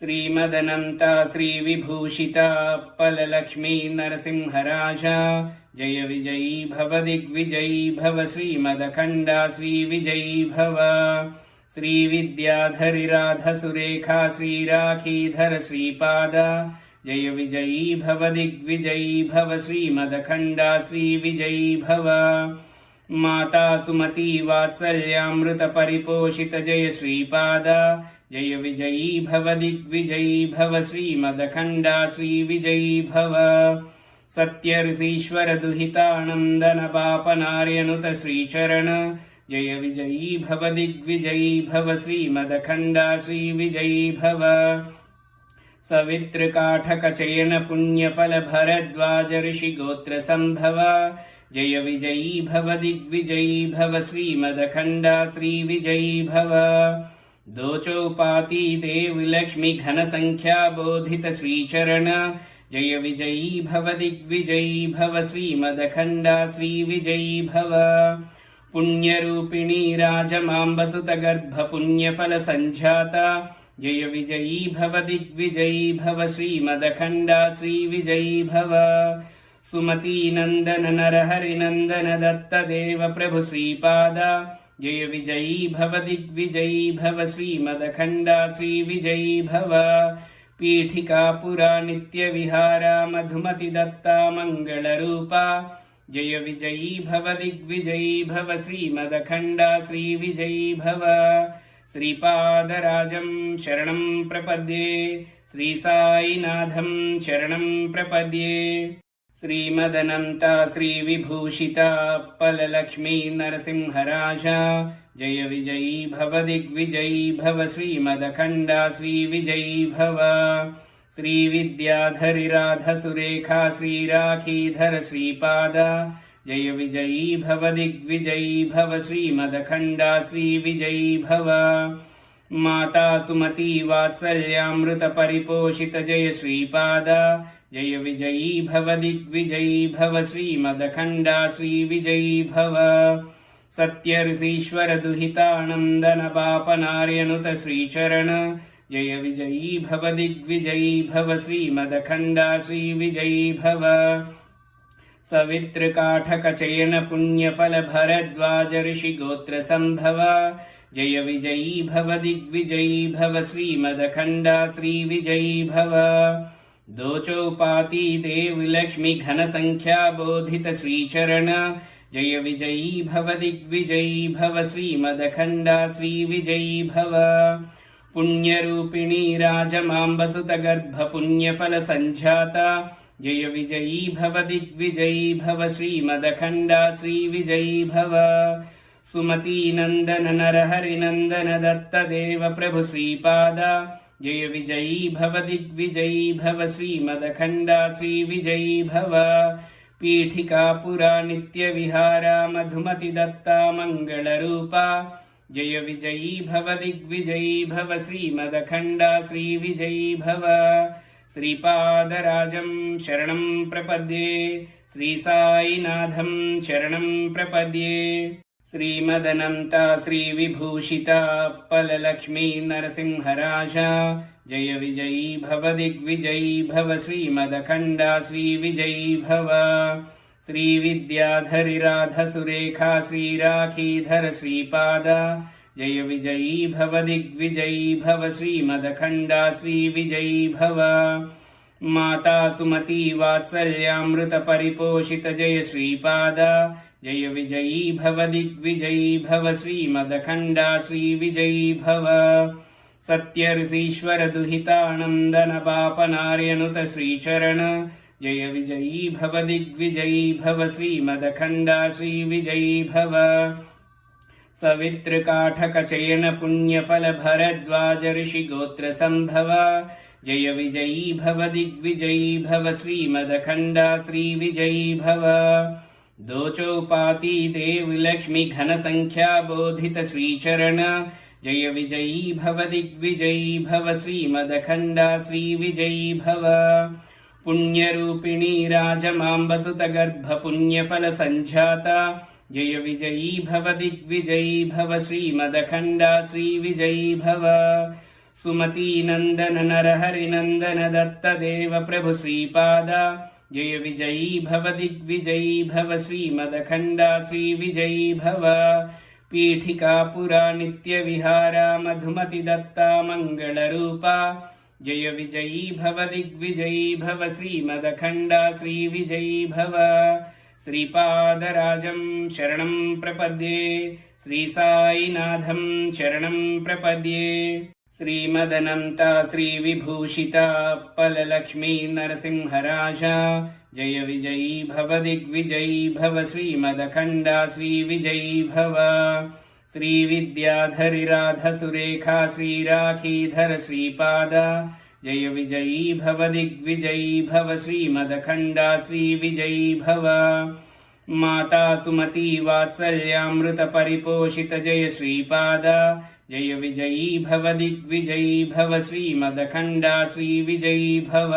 श्रीमदनन्ता श्रीविभूषिता पललक्ष्मी नरसिंहराजा जय विजयी भव दिग्विजयी भव श्रीमदखण्डा श्रीविजयी भव श्रीविद्याधरिराधसुरेखा श्रीराखीधर श्रीपादा जय विजयी भव दिग्विजयी भव श्रीमदखण्डा श्रीविजयी भव माता सुमती वात्सल्यामृत परिपोषित जय श्रीपादा जय विजयी भव दिग्विजयी भव श्रीमदखण्डा श्रीविजयी भव सत्यऋषीश्वर दुहितानन्दन पापनार्यनुत श्रीचरण जय विजयी भव दिग्विजयी भव श्रीमदखण्डा श्रीविजयी भव सवितृकाठक चयन पुण्यफल भरद्वाज ऋषि गोत्र संभव जय विजयी भव दिग्विजयी भव श्रीमदखण्डा श्रीविजयी भव दोचौपाती देवि लक्ष्मी घन संख्या बोधित श्रीचरण जय विजयी भव दिग्विजयी भव श्रीमदखण्डा श्रीविजयी भव पुण्यरूपिणी राजमाम्बसुत गर्भ पुण्यफल संजाता जय विजयी भव दिग्विजयी भव श्रीमदखण्डा श्रीविजयी भव सुमती नंदन नरहरि नंदन दत्त देव प्रभु श्रीपादा जय विजयी भव दिग्विजयी भव श्रीमदखण्डा श्रीविजयी भव पीठिका पुरा नित्य विहारा मधुमति दत्ता मंगल रूपा जय विजयी भव दिग्विजयी भव श्रीमदखण्डा श्रीविजयी भव श्रीपादराजं शरणं प्रपद्ये श्री साईनाथं शरणं प्रपद्ये श्रीमदनन्ता श्रीविभूषिता पललक्ष्मी नरसिंहराजा जय विजयी भव दिग्विजयी भव श्रीमदखण्डा श्रीविजयी भव श्रीविद्याधरिराधसुरेखा श्रीराखीधर श्रीपादा जय विजयी भव दिग्विजयी भव श्रीमदखण्डा श्रीविजयी भव माता सुमती वात्सल्यामृत परिपोषित जय श्रीपादा जय विजयी भव दिग्विजयी भव श्रीमदखण्डा श्रीविजयी भव सत्यऋषीश्वर दुहितानन्दन पापनार्यनुत श्रीचरण जय विजयी भव दिग्विजयी भव श्रीमदखण्डा श्रीविजयी भव सवितृकाठक चयन पुण्यफल भरद्वाज ऋषि गोत्र संभव जय विजयी भव दिग्विजयी भव श्रीमदखण्डा श्रीविजयी भव दोचौपाती देवि लक्ष्मी घन संख्या बोधित श्रीचरण जय विजयी भव दिग्विजयी भव श्रीमदखण्डा श्रीविजयी भव पुण्यरूपिणी राजमाम्बसुत गर्भ पुण्यफल संजाता जय विजयी भव दिग्विजयी भव श्रीमदखण्डा श्रीविजयी भव सुमती नंदन नरहरि नंदन दत्त देव प्रभु श्रीपादा जय विजयी भव दिग्विजयी भव श्रीमदखण्डा श्रीविजयी भव पीठिका पुरा नित्य विहारा मधुमति दत्ता मंगल रूपा जय विजयी भव दिग्विजयी भव श्रीमदखण्डा श्रीविजयी भव श्रीपादराजं शरणं प्रपद्ये श्री साईनाथं शरणं प्रपद्ये श्रीमदनन्ता श्रीविभूषिता पललक्ष्मी नरसिंहराजा जय विजयी भव दिग्विजयी भव श्रीमदखण्डा श्रीविजयी भव श्रीविद्याधरिराधसुरेखा श्रीराखीधर श्रीपादा जय विजयी भव दिग्विजयी भव श्रीमदखण्डा श्रीविजयी भव माता सुमती वात्सल्यामृत परिपोषित जय श्रीपादा जय विजयी भव दिग्विजयी भव श्रीमदखण्डा श्रीविजयी भव सत्यऋषीश्वर दुहितानन्दन पापनार्यनुत श्रीचरण जय विजयी भव दिग्विजयी भव श्रीमदखण्डा श्रीविजयी भव सवितृकाठक चयन पुण्यफल भरद्वाज ऋषि गोत्र संभव जय विजयी भव दिग्विजयी भव श्रीमदखण्डा श्रीविजयी भव दोचौपाती देवि लक्ष्मी घन संख्या बोधित श्रीचरण जय विजयी भव दिग्विजयी भव श्रीमदखण्डा श्रीविजयी भव पुण्यरूपिणी राजमाम्बसुत गर्भ पुण्यफल संजाता जय विजयी भव दिग्विजयी भव श्रीमदखण्डा श्रीविजयी भव सुमतीनन्दन नरहरिनन्दन दत्तदेव प्रभु श्रीपाद जय विजयी भव दिग्विजयी भव श्रीमदखण्डा श्रीविजयी भव पीठिका पुरा नित्यविहारा मधुमति दत्ता मङ्गलरूपा जय विजयी भव दिग्विजयी भव श्रीमदखण्डा श्रीविजयी भव श्रीपादराजं शरणं प्रपद्ये श्रीसाईनाथं शरणं प्रपद्ये श्रीमदनन्ता श्रीविभूषिता पललक्ष्मी नरसिंहराजा जय विजयी भव दिग्विजयी भव श्रीमदखण्डा श्रीविजयी भव श्रीविद्याधरिराधसुरेखा श्रीराखीधर श्रीपाद जय विजयी भव दिग्विजयी भव श्रीमदखण्डा श्रीविजयी भव माता सुमती वात्सल्यामृत परिपोषित जय श्रीपाद जय विजयी भव दिग्विजयी भव श्रीमदखण्डा श्रीविजयी भव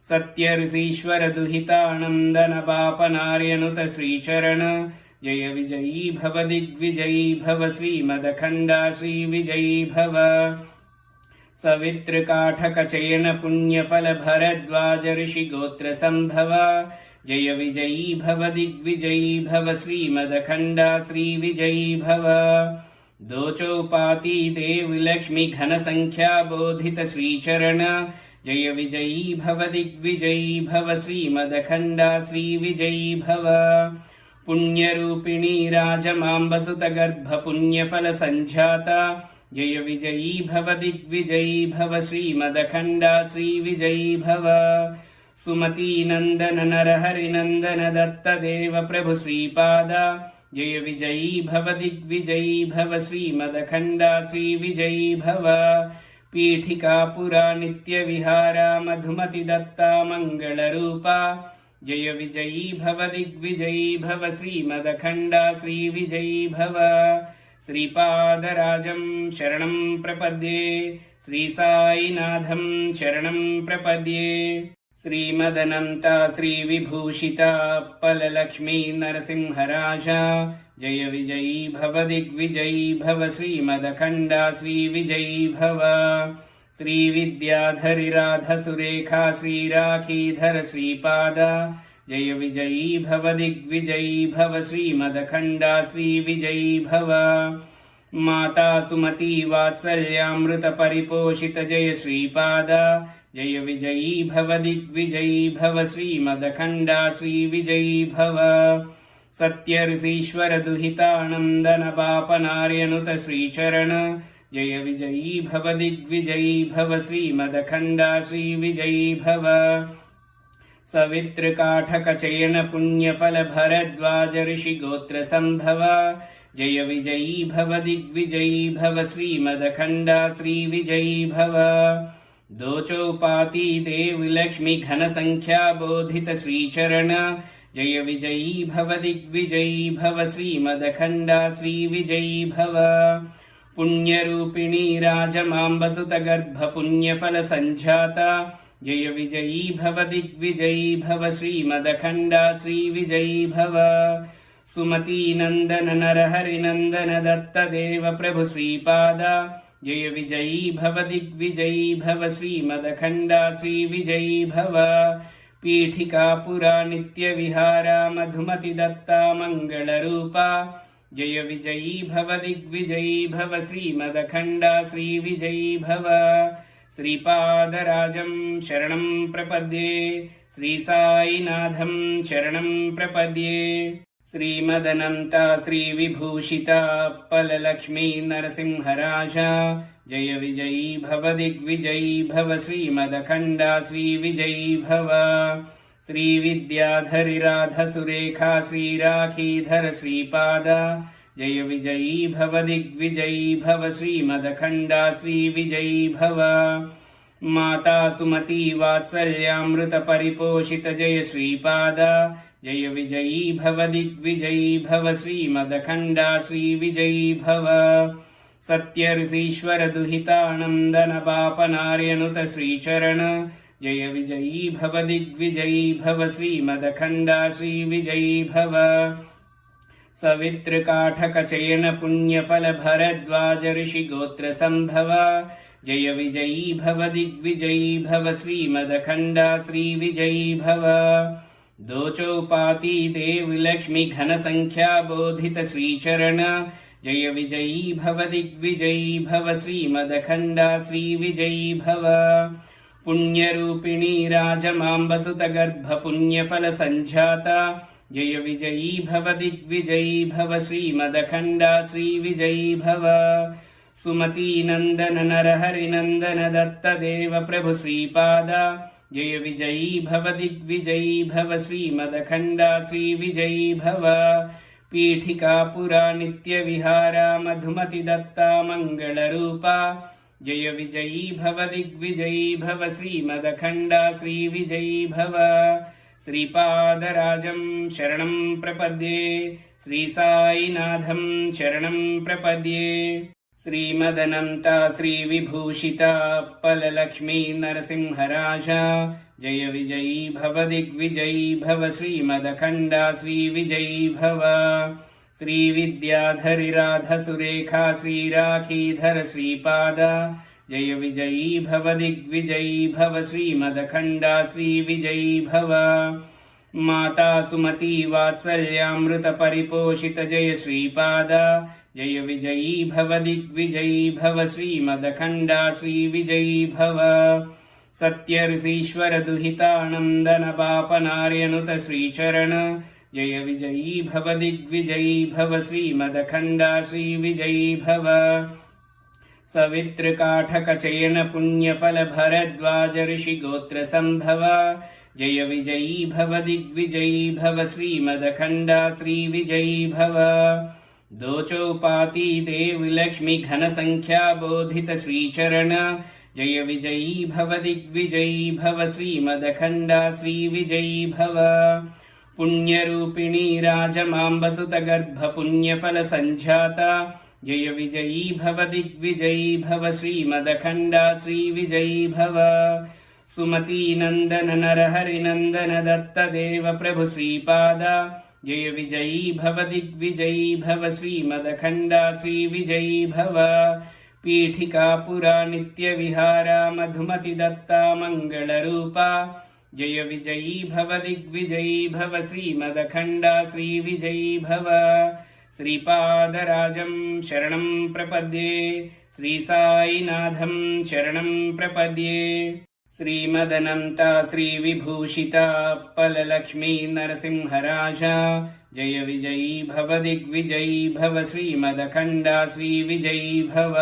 सत्यऋषीश्वर दुहितानन्दन पापनार्यनुत श्रीचरण जय विजयी भव दिग्विजयी भव श्रीमदखण्डा श्रीविजयी भव सवितृकाठकचयन पुण्यफल भरद्वाज ऋषि गोत्र संभव जय विजयी भव दिग्विजयी भव श्रीमदखण्डा श्रीविजयी भव दोचौपाती देवि लक्ष्मी घन संख्या बोधित श्रीचरण जय विजयी भव दिग्विजयी भव श्रीमदखण्डा श्रीविजयी भव पुण्यरूपिणी राजमाम्बसुत गर्भ पुण्यफल संजाता जय विजयी भव दिग्विजयी भव श्रीमदखण्डा श्रीविजयी भव सुमतीनन्दन नरहरिनन्दन दत्तदेव प्रभु श्रीपाद जय विजयी भव दिग्विजयी भव श्रीमदखण्डा श्रीविजयी भव पीठिका पुरा नित्यविहारा मधुमति दत्ता मङ्गलरूपा जय विजयी भव दिग्विजयी भव श्रीमदखण्डा श्रीविजयी भव श्रीपादराजं शरणं प्रपद्ये श्रीसाईनाथं शरणं प्रपद्ये श्रीमदनन्ता श्रीविभूषिता पललक्ष्मी नरसिंहराजा जय विजयी भव दिग्विजयी भव श्रीमदखण्डा श्रीविजयी भव श्रीविद्याधरिराधसुरेखा श्रीराखीधर श्रीपाद जय विजयी भव दिग्विजयी भव श्रीमदखण्डा श्रीविजयी भव माता सुमती वात्सल्यामृत परिपोषित जय श्रीपाद जय विजयी भव दिग्विजयी भव श्रीमदखण्डा श्रीविजयी भव सत्यऋषीश्वर दुहितानन्दन पापनार्यनुत श्रीचरण जय विजयी भव दिग्विजयी भव श्रीमदखण्डा श्रीविजयी भव सवितृकाठकचयन पुण्यफल भरद्वाज ऋषि गोत्र संभव जय विजयी भव दिग्विजयी भव श्रीमदखण्डा श्रीविजयी भव दोचौपाती देवि लक्ष्मी घन संख्या बोधित श्रीचरण जय विजयी भव दिग्विजयी भव श्रीमदखण्डा श्रीविजयी भव पुण्यरूपिणी राजमाम्बसुत गर्भ पुण्यफल संजाता जय विजयी भव दिग्विजयी भव श्रीमदखण्डा श्रीविजयी भव सुमतीनन्दन नरहरिनन्दन दत्तदेव प्रभु श्रीपाद जय विजयी भव दिग्विजयी भव श्रीमदखण्डा श्रीविजयी भव पीठिका पुरा नित्यविहारा मधुमति दत्ता मङ्गलरूपा जय विजयी भव दिग्विजयी भव श्रीमदखण्डा श्रीविजयी भव श्रीपादराजं शरणं प्रपद्ये श्रीसाईनाथं शरणं प्रपद्ये श्रीमदनन्ता श्रीविभूषिता पललक्ष्मी नरसिंहराजा जय विजयी भव दिग्विजयी भव श्रीमदखण्डा श्रीविजयी भव श्रीविद्याधरिराधसुरेखा श्रीराखीधर श्रीपाद जय विजयी भव दिग्विजयी भव श्रीमदखण्डा श्रीविजयी भव माता सुमती वात्सल्यामृत परिपोषित जय श्रीपाद जय विजयी भव दिग्विजयी भव श्रीमदखण्डा श्रीविजयी भव सत्यऋषीश्वर दुहितानन्दन पापनार्यनुत श्रीचरण जय विजयी भव दिग्विजयी भव श्रीमदखण्डा श्रीविजयी भव सवितृकाठकचयन पुण्यफल भरद्वाज ऋषि गोत्र संभव जय विजयी भव दिग्विजयी भव श्रीमदखण्डा श्रीविजयी भव दो चौपाती देव लक्ष्मी घन संख्या बोधित श्रीचरण जय विजयी भव दिग्विजयी भव श्रीमदखण्डा श्रीविजयी भव पुण्यरूपिणी राजमाम्बसुत गर्भ पुण्यफल संजाता जय विजयी भव दिग्विजयी भव श्रीमदखण्डा श्रीविजयी भव सुमती नंदन नरहरि नंदन दत्त देव प्रभु श्रीपादा जय विजयी भव दिग्विजयी भव श्रीमदखण्डा श्रीविजयी भव पीठिका पुरा नित्य विहारा मधुमति दत्ता मंगल रूपा जय विजयी भव दिग्विजयी भव श्रीमदखण्डा श्रीविजयी भव श्रीपादराजं शरणं प्रपद्ये श्री साईनाथं शरणं प्रपद्ये श्रीमदनन्ता श्रीविभूषिता पललक्ष्मी नरसिंहराजा जय विजयी भव दिग्विजयी भव श्रीमदखण्डा श्रीविजयी भव श्रीविद्याधरि राधसुरेखा श्रीराखीधर श्रीपादा जय विजयी भव दिग्विजयी भव श्रीमदखण्डा श्रीविजयी भव माता सुमती वात्सल्यामृत परिपोषित जय श्रीपादा जय विजयी भव दिग्विजयी भव श्रीमदखण्डा श्रीविजयी भव सत्यऋषीश्वर दुहितानन्दन बापनार्यनुत श्रीचरण जय विजयी भव दिग्विजयी भव श्रीमदखण्डा श्रीविजयी भव सवितृकाठक चयन पुण्यफल भरद्वाज ऋषि गोत्र संभव जय विजयी भव दिग्विजयी भव श्रीमदखण्डा श्रीविजयी भव दो चौपाती देव लक्ष्मी घन संख्या बोधित श्रीचरण जय विजयी भव दिग्विजयी भव श्रीमदखण्डा श्रीविजयी भव पुण्यरूपिणी राजमाम्बसुत गर्भ पुण्यफल संजाता जय विजयी भव दिग्विजयी भव श्रीमदखण्डा श्रीविजयी भव सुमती नंदन नरहरि नंदन दत्त देव प्रभु श्रीपादा जय विजयी भव दिग्विजयी भव श्रीमदखण्डा श्रीविजयी भव पीठिका पुरा नित्य विहारा मधुमति दत्ता मंगल रूपा जय विजयी भव दिग्विजयी भव श्रीमदखण्डा श्रीविजयी भव श्रीपादराजं शरणं प्रपद्ये श्री साईनाथं शरणं प्रपद्ये श्रीमदनन्ता श्रीविभूषिता पललक्ष्मी नरसिंहराजा जय विजयी भव दिग्विजयी भव श्रीमदखण्डा श्रीविजयी भव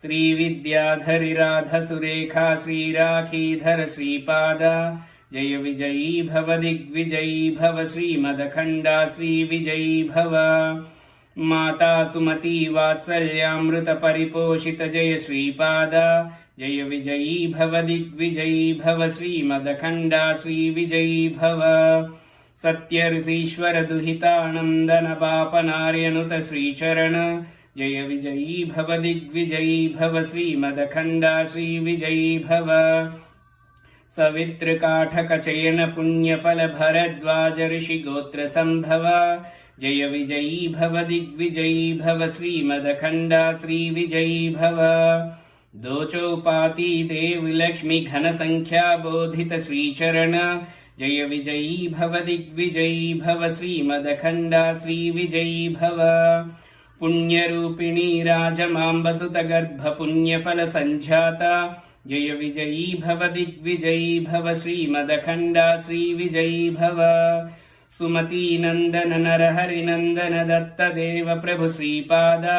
श्रीविद्याधरि राधसुरेखा श्रीराखीधर श्रीपादा जय विजयी भव दिग्विजयी भव श्रीमदखण्डा श्रीविजयी भव माता सुमती वात्सल्यामृत परिपोषित जय श्रीपादा जय विजयी भव दिग्विजयी भव श्रीमदखण्डा श्रीविजयी भव सत्यऋषीश्वर दुहितानन्दन बापनार्यनुत श्रीचरण जय विजयी भव दिग्विजयी भव श्रीमदखण्डा श्रीविजयी भव सवितृकाठक चयन पुण्यफल भरद्वाज ऋषि गोत्र संभव जय विजयी भव दिग्विजयी भव श्रीमदखण्डा श्रीविजयी भव दो चौपाती देव लक्ष्मी घन संख्या बोधित श्रीचरण जय विजयी भव दिग्विजयी भव श्रीमदखण्डा श्रीविजयी भव पुण्यरूपिणी राजमाम्बसुत गर्भ पुण्यफल संजाता जय विजयी भव दिग्विजयी भव श्रीमदखण्डा श्रीविजयी भव सुमती नंदन नरहरि नंदन दत्त देव प्रभु श्रीपादा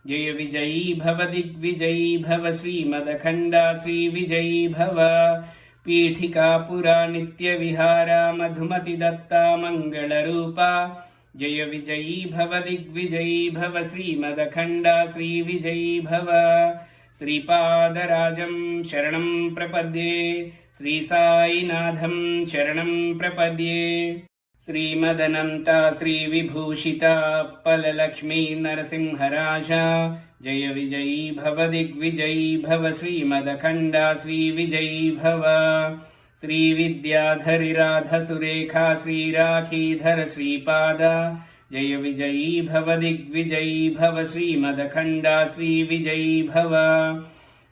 जय विजयी भव दिग्विजयी भव श्रीमदखण्डा श्रीविजयी भव पीठिका पुरा नित्य विहारा मधुमति दत्ता मंगल रूपा जय विजयी भव दिग्विजयी भव श्रीमदखण्डा श्रीविजयी भव श्रीपादराजं शरणं प्रपद्ये श्री साईनाथं शरणं प्रपद्ये श्रीमदनन्ता श्रीविभूषिता पललक्ष्मी नरसिंहराजा जय विजयी भव दिग्विजयी भव श्रीमदखण्डा श्रीविजयी भव श्रीविद्याधरि राधसुरेखा श्रीराखीधर श्रीपादा जय विजयी भव दिग्विजयी भव श्रीमदखण्डा श्रीविजयी भव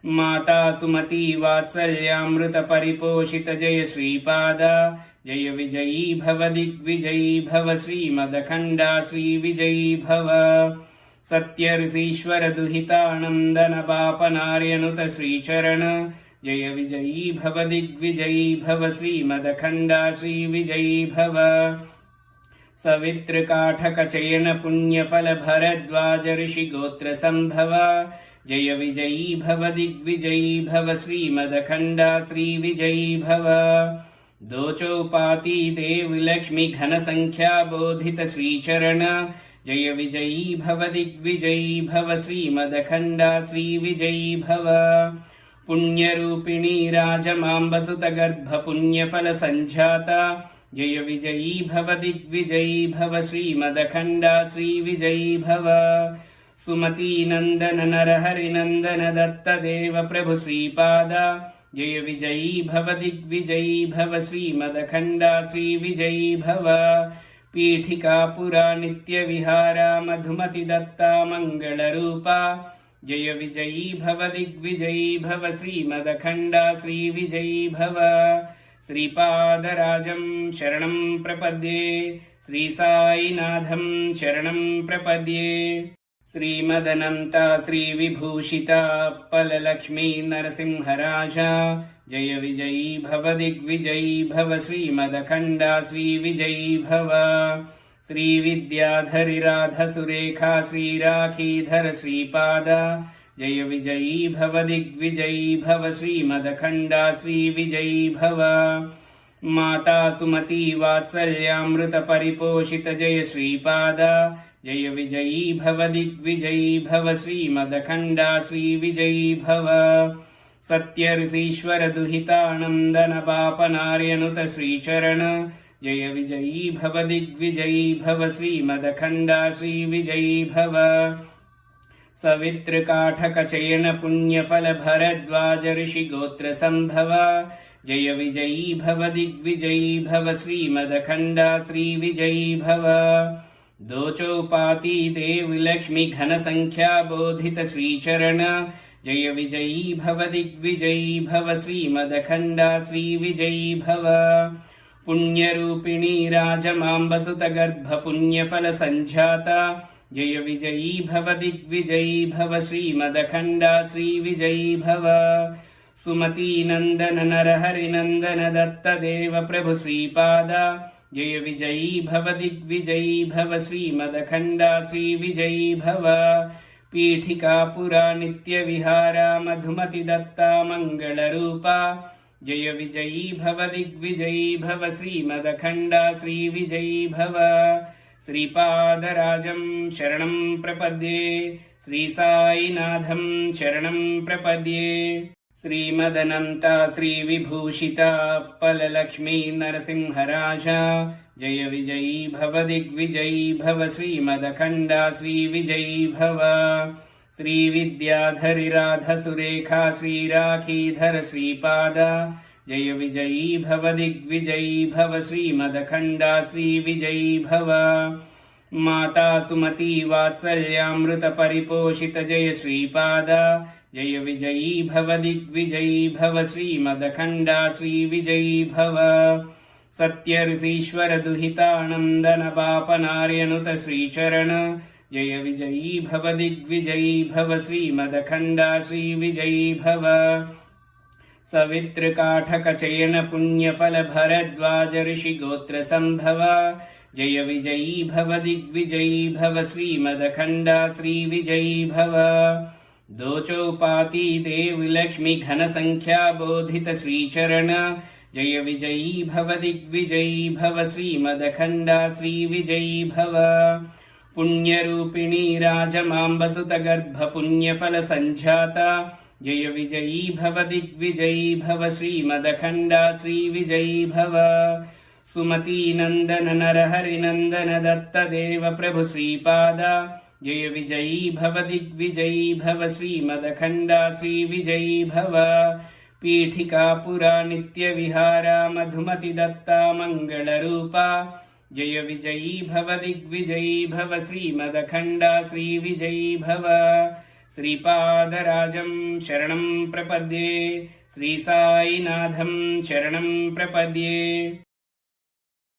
माता सुमती वात्सल्यामृत परिपोषित जय श्रीपाद जय विजयी भव दिग्विजयी भव श्रीमदखण्डा श्रीविजयी भव सत्य ऋषीश्वर दुहितानन्दन पापनार्यनुत श्रीचरण जय विजयी भव दिग्विजयी भव श्रीमदखण्डा श्रीविजयी भव सवितृकाठक चयन पुण्यफल भरद्वाज ऋषि गोत्र संभव जय विजयी भव दिग्विजयी भव श्रीमदखण्डा श्रीविजयी भव दोचौपाती देव लक्ष्मी घन संख्या बोधित श्रीचरण जय विजयी भव दिग्विजयी भव श्रीमदखण्डा श्रीविजयी भव पुण्यरूपिणी राजमाम्बसुत गर्भ पुण्यफल संजाता जय विजयी भव दिग्विजयी भव श्रीमदखण्डा श्रीविजयी भव सुमती नंदन नरहरि नंदन दत्त देव प्रभु श्रीपाद जय विजयी भव दिग्विजयी भव श्रीमदखण्डा श्रीविजयी भव पीठिका पुरा नित्य विहारा मधुमति दत्ता मंगल रूपा जय विजयी भव दिग्विजयी भव श्रीमदखण्डा श्रीविजयी भव श्रीपादराजं शरणं प्रपद्ये श्री साईनाथं शरणं प्रपद्ये श्रीमदनन्ता श्रीविभूषिता पललक्ष्मी नरसिंहराजा जय विजयी भव दिग्विजयी भव श्रीमदखण्डा श्रीविजयी भव श्रीविद्याधरि राधसुरेखा श्रीराखीधर श्रीपाद जय विजयी भव दिग्विजयी भव श्रीमदखण्डा श्रीविजयी भव माता सुमती वात्सल्यामृत परिपोषित जय श्रीपाद जय विजयी भव दिग्विजयी भव श्रीमदखण्डा श्रीविजयी भव सत्य ऋषीश्वर दुहितानन्दन पापनार्यनुत श्रीचरण जय विजयी भव दिग्विजयी भव श्रीमदखण्डा श्रीविजयी भव सवितृकाठक चयन पुण्यफल भरद्वाज ऋषि गोत्र संभव जय विजयी भव दिग्विजयी भव श्रीमदखण्डा श्रीविजयी भव दोचौपाती देव लक्ष्मी घन संख्या बोधित श्रीचरण जय विजयी भव दिग्विजयी भव श्रीमदखण्डा श्रीविजयी भव पुण्यरूपिणी राजमाम्बसुत गर्भ पुण्यफल संजाता जय विजयी भव दिग्विजयी भव श्रीमदखण्डा श्रीविजयी भव सुमती नंदन नरहरि नंदन दत्त देव प्रभु श्रीपाद जय विजयी भव दिग्विजयी भव श्रीमदखण्डा श्रीविजयी भव पीठिका पुरा नित्य विहारा मधुमति दत्ता मंगल रूपा जय विजयी भव दिग्विजयी भव श्रीमदखण्डा श्रीविजयी भव श्रीपादराजं शरणं प्रपद्ये श्री साईनाथं शरणं प्रपद्ये श्रीमदनन्ता श्रीविभूषिता पललक्ष्मी नरसिंहराजा जय विजयी भव दिग्विजयी भव श्रीमदखण्डा श्रीविजयी भव श्रीविद्याधरि राधसुरेखा श्रीराखीधर श्रीपाद जय विजयी भव दिग्विजयी भव श्रीमदखण्डा श्रीविजयी भव माता सुमती वात्सल्यामृत परिपोषित जय श्रीपाद जय विजयी भव दिग्विजयी भव श्रीमदखण्डा श्रीविजयी भव सत्य ऋषीश्वर दुहितानन्दन पापनार्यनुत श्रीचरण जय विजयी भव दिग्विजयी भव श्रीमदखण्डा श्रीविजयी भव सवितृकाठक चयन पुण्यफल भरद्वाज ऋषि गोत्र संभव जय विजयी भव दिग्विजयी भव श्रीमदखण्डा श्रीविजयी भव दोचौपाती देव लक्ष्मी घन संख्या बोधित श्रीचरण जय विजयी भव दिग्विजयी भव श्रीमदखण्डा श्रीविजयी भव पुण्यरूपिणी राजमाम्बसुत गर्भ पुण्यफल संजाता जय विजयी भव दिग्विजयी भव श्रीमदखण्डा श्रीविजयी भव सुमती नंदन नरहरि नंदन दत्त देव प्रभु श्रीपाद जय विजयी भव दिग्विजयी भव श्रीमदखण्डा श्रीविजयी भव पीठिका पुरा नित्य विहारा मधुमति दत्ता मंगल रूपा जय विजयी भव दिग्विजयी भव श्रीमदखण्डा श्रीविजयी भव శ్రీపాదరాజం శరణం ప్రపద్యే శ్రీ సాయినాథం శరణం ప్రపద్యే